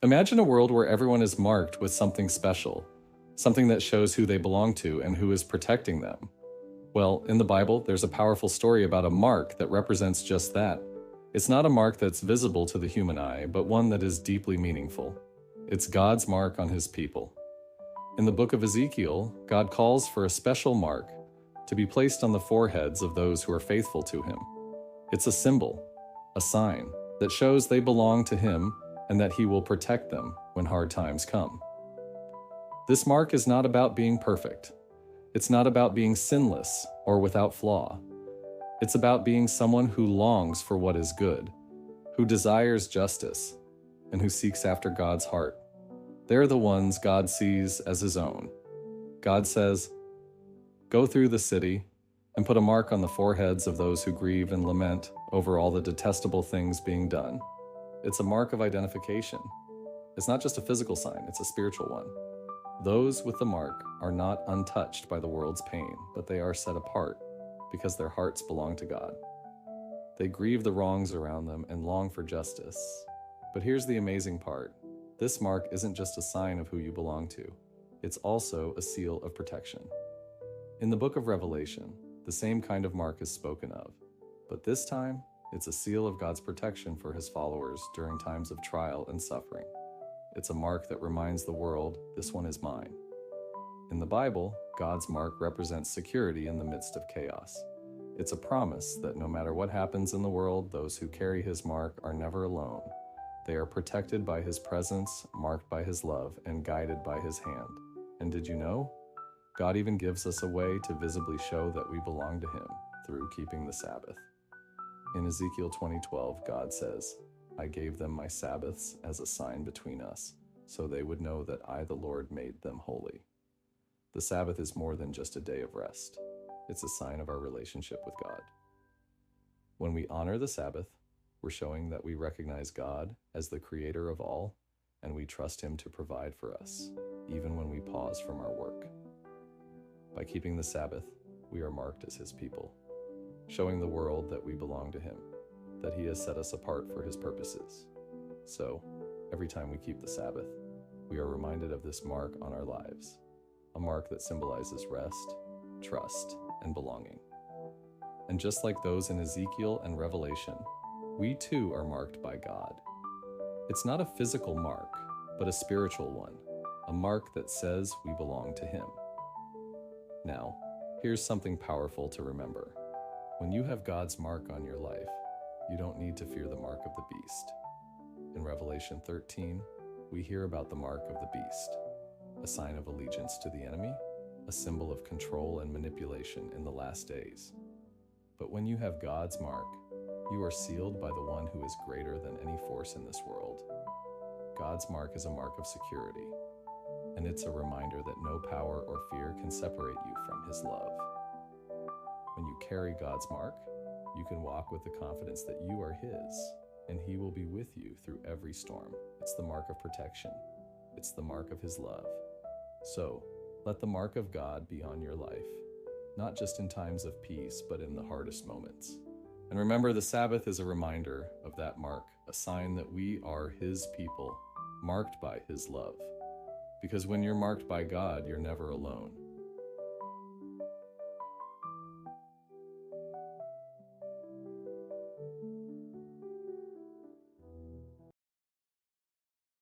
Imagine a world where everyone is marked with something special, something that shows who they belong to and who is protecting them. Well, in the Bible, there's a powerful story about a mark that represents just that. It's not a mark that's visible to the human eye, but one that is deeply meaningful. It's God's mark on his people. In the book of Ezekiel, God calls for a special mark to be placed on the foreheads of those who are faithful to him. It's a symbol, a sign that shows they belong to him and that he will protect them when hard times come. This mark is not about being perfect. It's not about being sinless or without flaw. It's about being someone who longs for what is good, who desires justice, and who seeks after God's heart. They're the ones God sees as his own. God says, "Go through the city and put a mark on the foreheads of those who grieve and lament over all the detestable things being done." It's a mark of identification. It's not just a physical sign, it's a spiritual one. Those with the mark are not untouched by the world's pain, but they are set apart because their hearts belong to God. They grieve the wrongs around them and long for justice. But here's the amazing part. This mark isn't just a sign of who you belong to. It's also a seal of protection. In the book of Revelation, the same kind of mark is spoken of, but this time, it's a seal of God's protection for his followers during times of trial and suffering. It's a mark that reminds the world, this one is mine. In the Bible, God's mark represents security in the midst of chaos. It's a promise that no matter what happens in the world, those who carry his mark are never alone. They are protected by his presence, marked by his love, and guided by his hand. And did you know? God even gives us a way to visibly show that we belong to him through keeping the Sabbath. In Ezekiel 20:12, God says, "I gave them my Sabbaths as a sign between us, so they would know that I, the Lord, made them holy." The Sabbath is more than just a day of rest. It's a sign of our relationship with God. When we honor the Sabbath, we're showing that we recognize God as the creator of all, and we trust him to provide for us, even when we pause from our work. By keeping the Sabbath, we are marked as his people, showing the world that we belong to him, that he has set us apart for his purposes. So, every time we keep the Sabbath, we are reminded of this mark on our lives, a mark that symbolizes rest, trust, and belonging. And just like those in Ezekiel and Revelation, we too are marked by God. It's not a physical mark, but a spiritual one, a mark that says we belong to him. Now, here's something powerful to remember. When you have God's mark on your life, you don't need to fear the mark of the beast. In Revelation 13, we hear about the mark of the beast, a sign of allegiance to the enemy, a symbol of control and manipulation in the last days. But when you have God's mark, you are sealed by the one who is greater than any force in this world. God's mark is a mark of security, and it's a reminder that no power or fear can separate you from his love. When you carry God's mark, you can walk with the confidence that you are his, and he will be with you through every storm. It's the mark of protection. It's the mark of his love. So, let the mark of God be on your life, not just in times of peace, but in the hardest moments. And remember, the Sabbath is a reminder of that mark, a sign that we are his people, marked by his love. Because when you're marked by God, you're never alone.